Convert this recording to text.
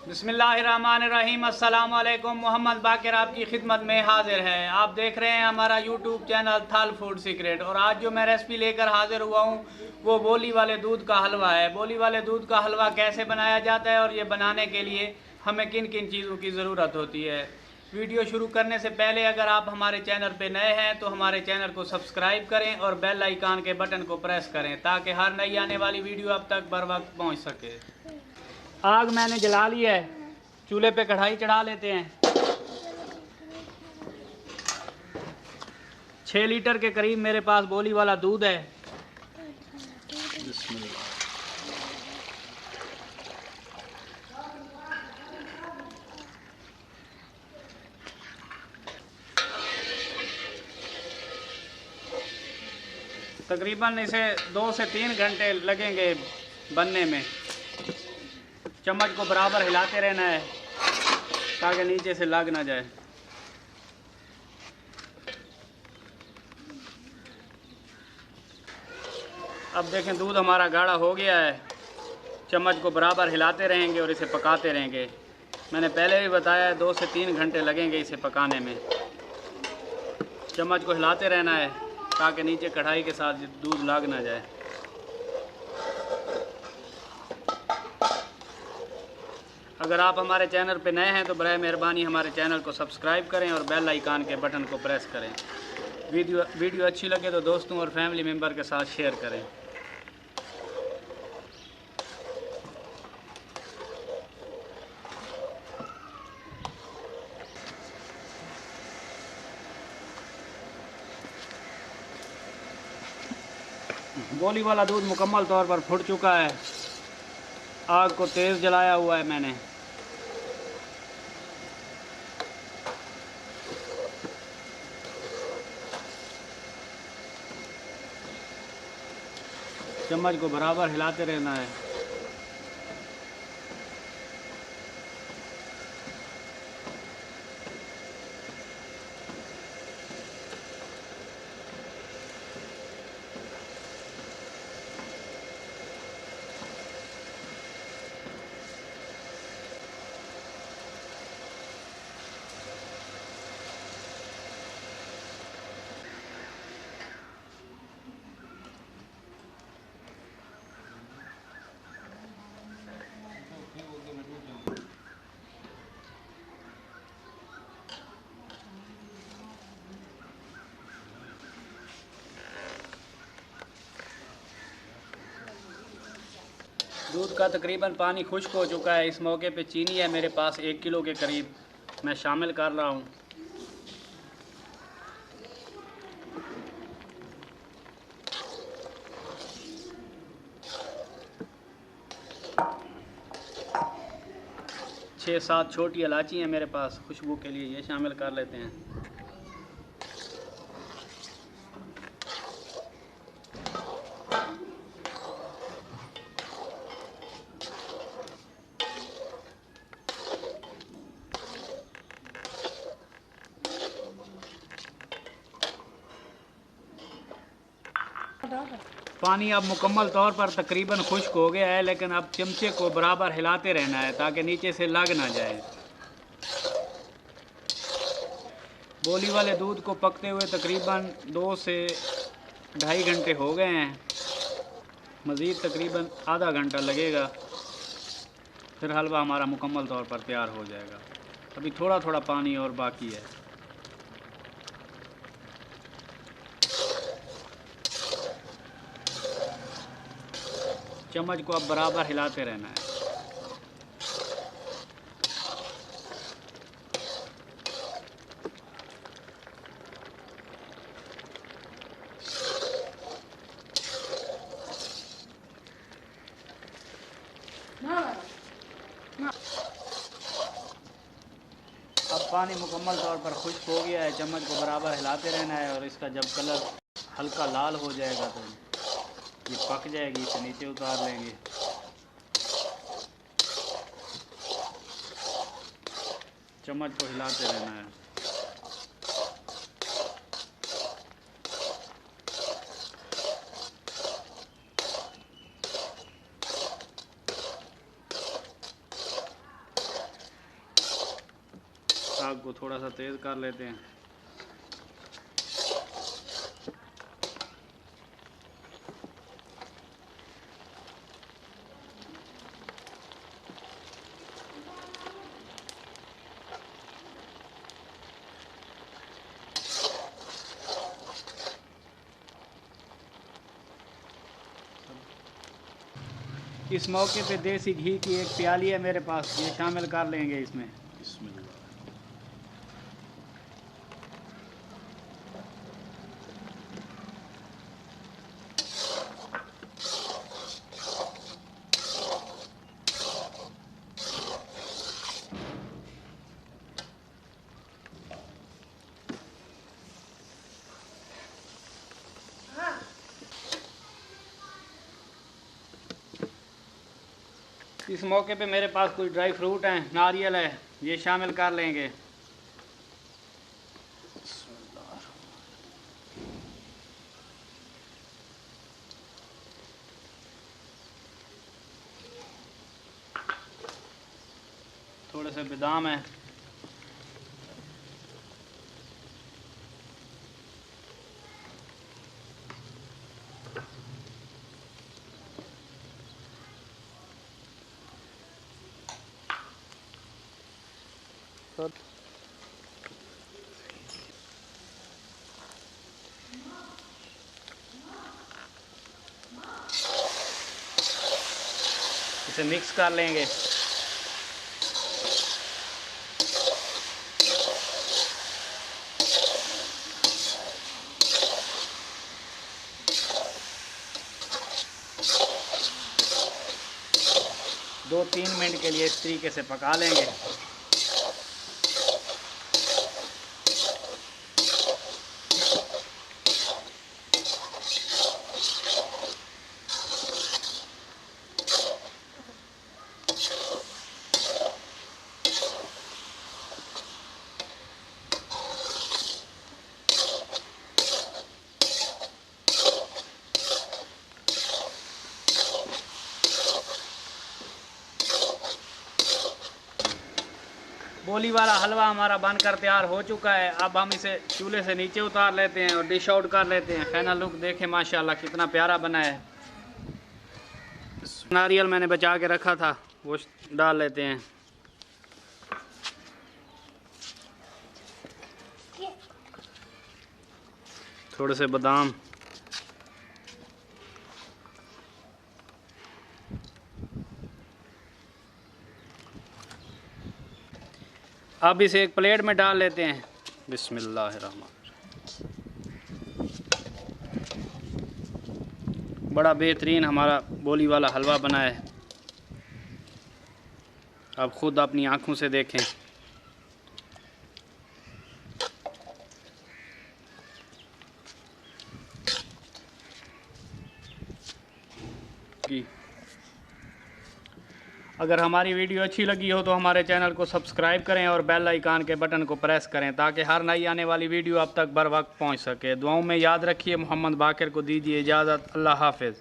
बिस्मिल्लाहिर्रहमानिर्रहीम। अस्सलाम वालेकुम। मोहम्मद बाकिर आपकी खिदमत में हाजिर है। आप देख रहे हैं हमारा यूट्यूब चैनल थल फूड सीक्रेट। और आज जो मैं रेसिपी लेकर हाजिर हुआ हूँ वो बोली वाले दूध का हलवा है। बोली वाले दूध का हलवा कैसे बनाया जाता है और ये बनाने के लिए हमें किन किन चीज़ों की ज़रूरत होती है। वीडियो शुरू करने से पहले अगर आप हमारे चैनल पर नए हैं तो हमारे चैनल को सब्सक्राइब करें और बेल आइकान के बटन को प्रेस करें ताकि हर नई आने वाली वीडियो अब तक बर वक्त पहुँच सके। आग मैंने जला ली है, चूल्हे पे कढ़ाई चढ़ा लेते हैं। 6 लीटर के करीब मेरे पास बोली वाला दूध है। तकरीबन इसे 2 से 3 घंटे लगेंगे बनने में। चम्मच को बराबर हिलाते रहना है ताकि नीचे से लग ना जाए। अब देखें दूध हमारा गाढ़ा हो गया है। चम्मच को बराबर हिलाते रहेंगे और इसे पकाते रहेंगे। मैंने पहले भी बताया है 2 से 3 घंटे लगेंगे इसे पकाने में। चम्मच को हिलाते रहना है ताकि नीचे कढ़ाई के साथ दूध लग ना जाए। अगर आप हमारे चैनल पर नए हैं तो बराए मेहरबानी हमारे चैनल को सब्सक्राइब करें और बेल आइकान के बटन को प्रेस करें। वीडियो अच्छी लगे तो दोस्तों और फैमिली मेम्बर के साथ शेयर करें। बोली वाला दूध मुकम्मल तौर पर फुट चुका है। आग को तेज़ जलाया हुआ है मैंने। चम्मच को बराबर हिलाते रहना है। दूध का तकरीबन पानी खुश्क हो चुका है। इस मौके पे चीनी है मेरे पास 1 किलो के करीब, मैं शामिल कर रहा हूँ। छः 7 छोटी इलायची हैं मेरे पास खुशबू के लिए, ये शामिल कर लेते हैं। पानी अब मुकम्मल तौर पर तकरीबन खुश्क हो गया है, लेकिन अब चमचे को बराबर हिलाते रहना है ताकि नीचे से लग ना जाए। बोली वाले दूध को पकते हुए तकरीबन 2 से 2.5 घंटे हो गए हैं। मज़ीद तकरीबन आधा घंटा लगेगा, फिर हलवा हमारा मुकम्मल तौर पर तैयार हो जाएगा। अभी थोड़ा थोड़ा पानी और बाकी है। चम्मच को अब बराबर हिलाते रहना है। अब पानी मुकम्मल तौर पर खुश्क हो गया है। चम्मच को बराबर हिलाते रहना है और इसका जब कलर हल्का लाल हो जाएगा तो ये पक जाएगी, इसे नीचे उतार लेंगे। चम्मच को हिलाते रहना है। आग को थोड़ा सा तेज़ कर लेते हैं। इस मौके पे देसी घी की एक प्याली है मेरे पास, ये शामिल कर लेंगे इसमें। इस मौके पे मेरे पास कुछ ड्राई फ्रूट हैं, नारियल है, ये शामिल कर लेंगे। थोड़े से बादाम है। इसे मिक्स कर लेंगे। दो 3 मिनट के लिए इस तरीके से पका लेंगे। बोली वाला हलवा हमारा बनकर तैयार हो चुका है। अब हम इसे चूल्हे से नीचे उतार लेते हैं और डिश आउट कर लेते हैं। फाइनल लुक देखें, माशाल्लाह कितना प्यारा बना है। नारियल मैंने बचा के रखा था, वो डाल लेते हैं। थोड़े से बादाम, अब इसे एक प्लेट में डाल लेते हैं। बिस्मिल्लाहिर्रहमानिर्रहीम। बड़ा बेहतरीन हमारा बोली वाला हलवा बना है, आप खुद अपनी आँखों से देखें। अगर हमारी वीडियो अच्छी लगी हो तो हमारे चैनल को सब्सक्राइब करें और बेल आइकन के बटन को प्रेस करें ताकि हर नई आने वाली वीडियो आप तक बर वक्त पहुँच सके। दुआओं में याद रखिए। मोहम्मद बाकिर को दीजिए इजाज़त। अल्लाह हाफ़िज़।